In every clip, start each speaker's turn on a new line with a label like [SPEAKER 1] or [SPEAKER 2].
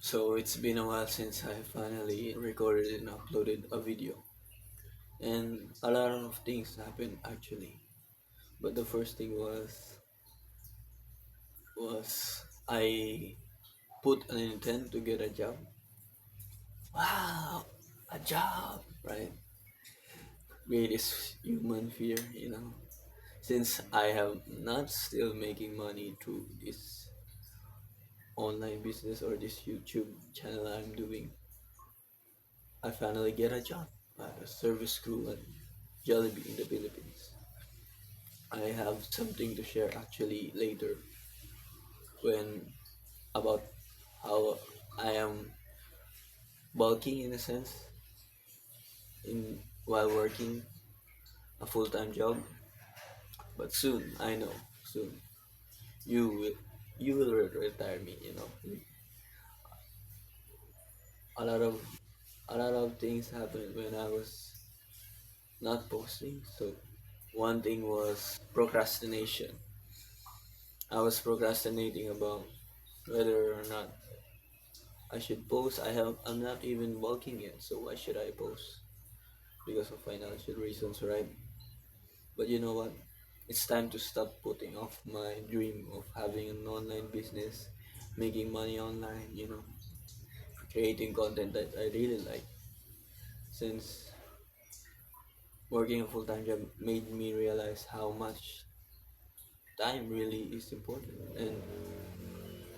[SPEAKER 1] So it's been a while since I finally recorded and uploaded a video. And a lot of things happened actually. But the first thing was I put an intent to get a job. Wow, a job, right? Greatest human fear. Since I have not still making money through this online business or this YouTube channel I'm doing, I finally get a job at a service crew at Jollibee in the Philippines. I have something to share actually later when about how I am bulking in a sense in while working a full-time job. But soon, I know, soon you will retire me. A lot of a lot of things happened when I was not posting. So one thing was procrastination. I was procrastinating about whether or not I should post. I'm not even bulking yet, so why should I post? Because of financial reasons, right? But you know what? It's time to stop putting off my dream of having an online business, making money online, creating content that I really like. Since working a full time job made me realize how much time really is important. And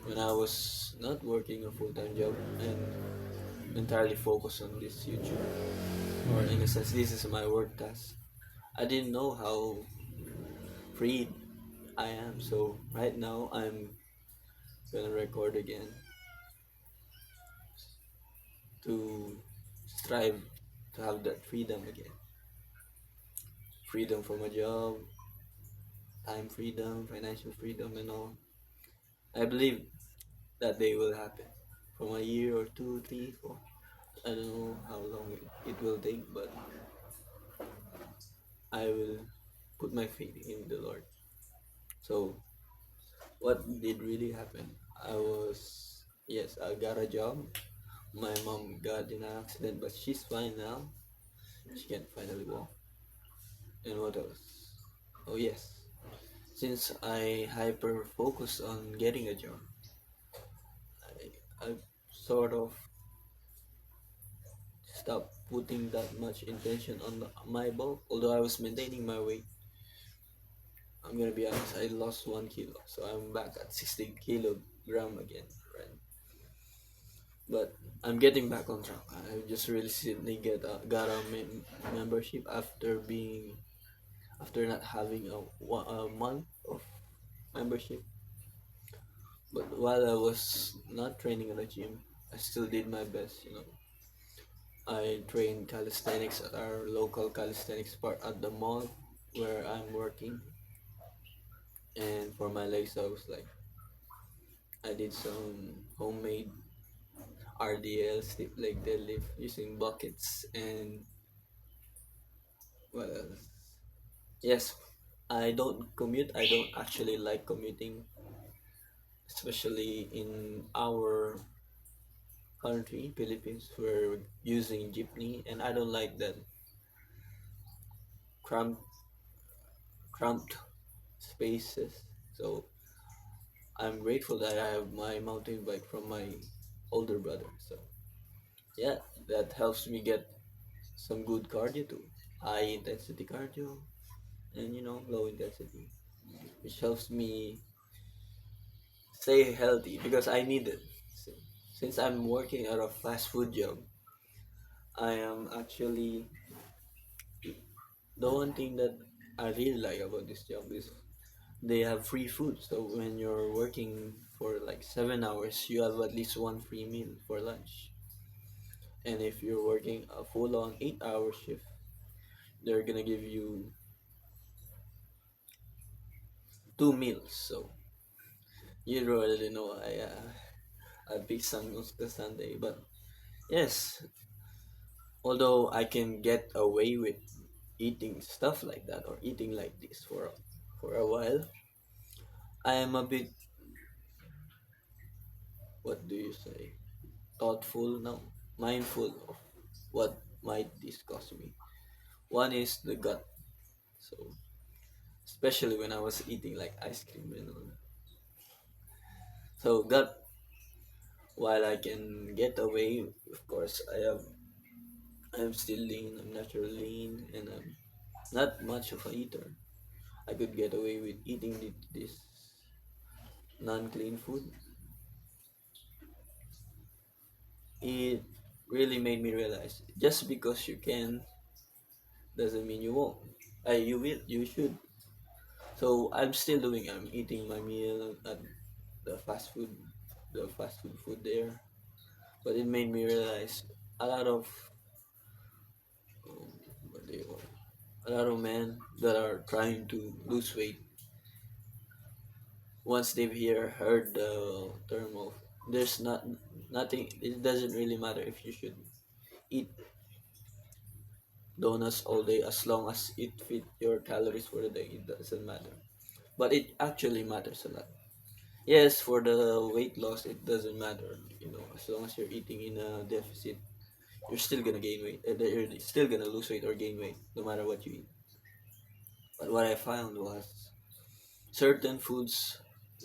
[SPEAKER 1] when I was not working a full time job and entirely focused on this YouTube, or in a sense, this is my work task, I didn't know how free I am. So right now I'm gonna record again to strive to have that freedom again. Freedom from a job, time freedom, financial freedom, and all. I believe that day will happen from a year or two, three, four. I don't know how long it will take, but I will put my faith in the Lord. So, what did really happen? Yes, I got a job. My mom got in an accident, but she's fine now. She can finally walk. And what else? Oh, yes. Since I hyper focus on getting a job, I sort of stopped putting that much intention on my bulk. Although I was maintaining my weight, I'm gonna be honest, I lost 1 kilo, so I'm back at 60 kilogram again, right? But I'm getting back on track. I just recently got a membership after not having a month of membership. But while I was not training in the gym, I still did my best. I trained calisthenics at our local calisthenics part at the mall where I'm working. And for my legs, I was like, I did some homemade RDL stiff leg deadlift using buckets and what else? Yes, I don't commute. I don't actually like commuting, especially in our country, Philippines. We're using jeepney, and I don't like that cramped, cramped spaces. So I'm grateful that I have my mountain bike from my older brother. So yeah, that helps me get some good cardio too. High intensity cardio and low intensity, which helps me stay healthy because I need it. Since I'm working at a fast food job, I am actually the one thing that I really like about this job is they have free food. So when you're working for like 7 hours, you have at least one free meal for lunch. And if you're working a full on 8 hour shift, they're gonna give you two meals. So you don't really know. I pick the Sunday, but yes, although I can get away with eating stuff like that or eating like this for a while, I am a bit, what do you say? thoughtful now, mindful of what might this cost me. One is the gut. So especially when I was eating like ice cream and all. So gut, while I can get away, of course, I'm still lean. I'm naturally lean, and I'm not much of a eater. I could get away with eating this non-clean food. It really made me realize just because you can doesn't mean you won't. You will. You should. So I'm still doing. I'm eating my meal at the fast food, the fast food there. But it made me realize a lot of what do you call it? A lot of men that are trying to lose weight once they've heard the term of there's not nothing. It doesn't really matter if you should eat donuts all day as long as it fit your calories for the day. It doesn't matter, but it actually matters a lot. Yes, for the weight loss, it doesn't matter. As long as you're eating in a deficit, you're still gonna gain weight. You're still gonna lose weight or gain weight, no matter what you eat. But what I found was certain foods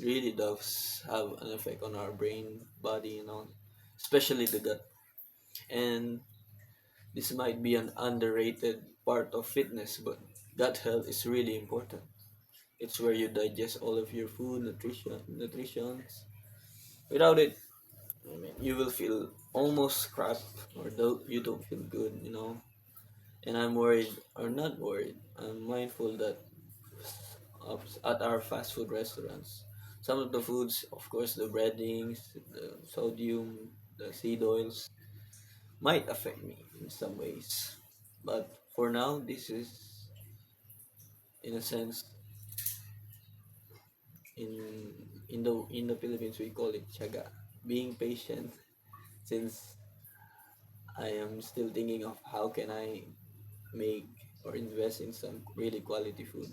[SPEAKER 1] really does have an effect on our brain, body, and all, especially the gut. And this might be an underrated part of fitness, but gut health is really important. It's where you digest all of your food, nutritions. Without it, I mean, you will feel almost crap, or though you don't feel good. And I'm worried, or not worried. I'm mindful that at our fast food restaurants, some of the foods, of course, the breadings, the sodium, the seed oils, might affect me in some ways. But for now, this is, in a sense, in in the Philippines we call it tiyaga, being patient, since I am still thinking of how can I make or invest in some really quality food.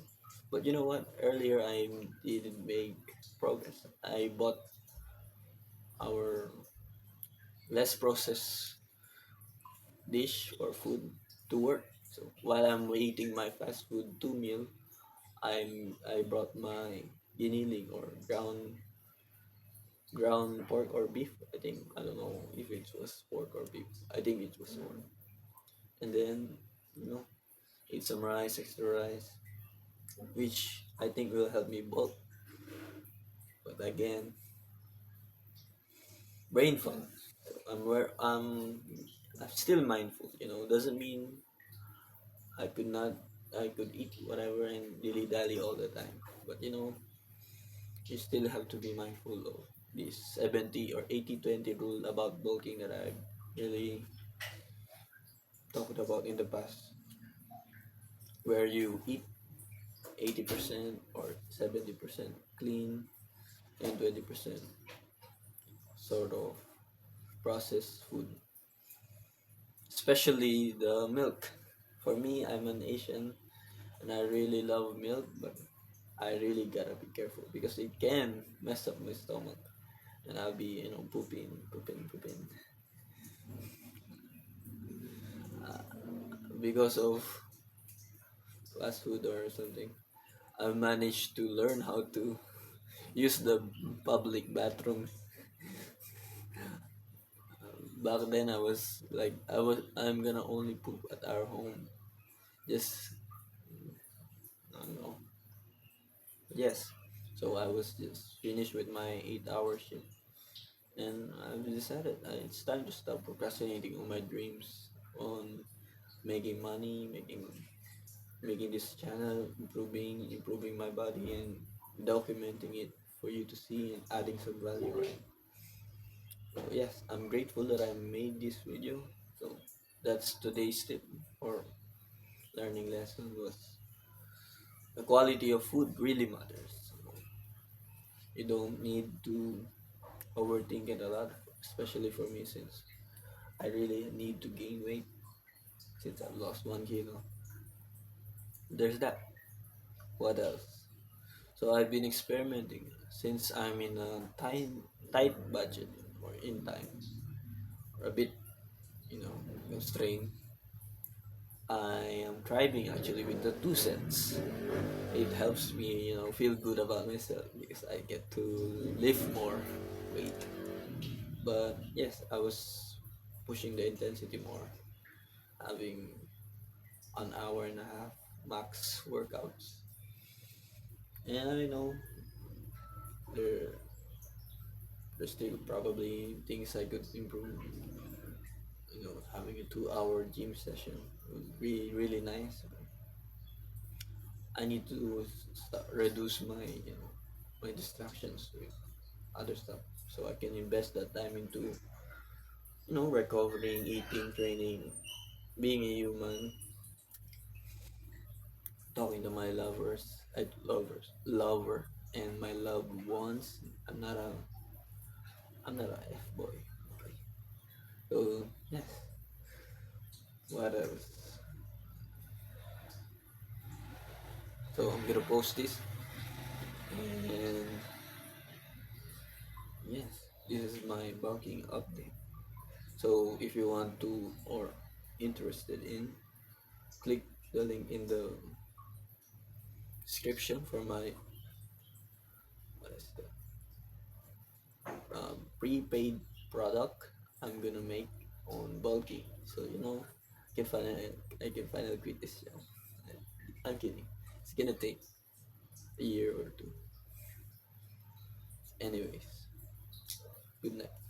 [SPEAKER 1] But you know what? Earlier I didn't make progress. I bought our less processed dish or food to work. So while I'm eating my fast food two meal, I brought my giniling or ground pork or beef. I don't know if it was pork or beef. I think it was pork. And then you know eat some rice, extra rice, which I think will help me bulk. But again, brain fog. I'm still mindful. Doesn't mean I could not I could eat whatever and dilly dally all the time. But you still have to be mindful of this 70 or 80-20 rule about bulking that I really talked about in the past, where you eat 80% or 70% clean and 20% sort of processed food, especially the milk. For me, I'm an Asian and I really love milk, but I really gotta be careful because it can mess up my stomach and I'll be, pooping because of fast food or something. I managed to learn how to use the public bathroom. Back then, I'm gonna only poop at our home. Just, I don't know. Yes. So I was just finished with my 8 hour shift. And I decided it's time to stop procrastinating on my dreams, on making money, making this channel, improving my body, and documenting it for you to see and adding some value, right? So yes, I'm grateful that I made this video. So that's today's tip or learning lesson was the quality of food really matters. So you don't need to overthink it a lot, especially for me since I really need to gain weight since I've lost 1 kilo. There's that. What else? So I've been experimenting since I'm in a tight budget or in time. a bit, constrained, I am thriving actually with the two sets. It helps me, feel good about myself because I get to lift more weight. But yes, I was pushing the intensity more, having an hour and a half max workouts. And I know there there's still probably things I could improve. Having a 2 hour gym session would be really nice. I need to reduce my distractions with other stuff so I can invest that time into recovering, eating, training, being a human, talking to my lover, and my loved ones. I'm not a I'm not a f boy. Okay. So yes, what else? So I'm gonna post this, and yes, this is my bulking update. So if you want to or interested in, click the link in the description for my what is the prepaid product I'm gonna make on bulking. So I can finally quit this job. I'm kidding. It's gonna take a year or two. Anyways, good night.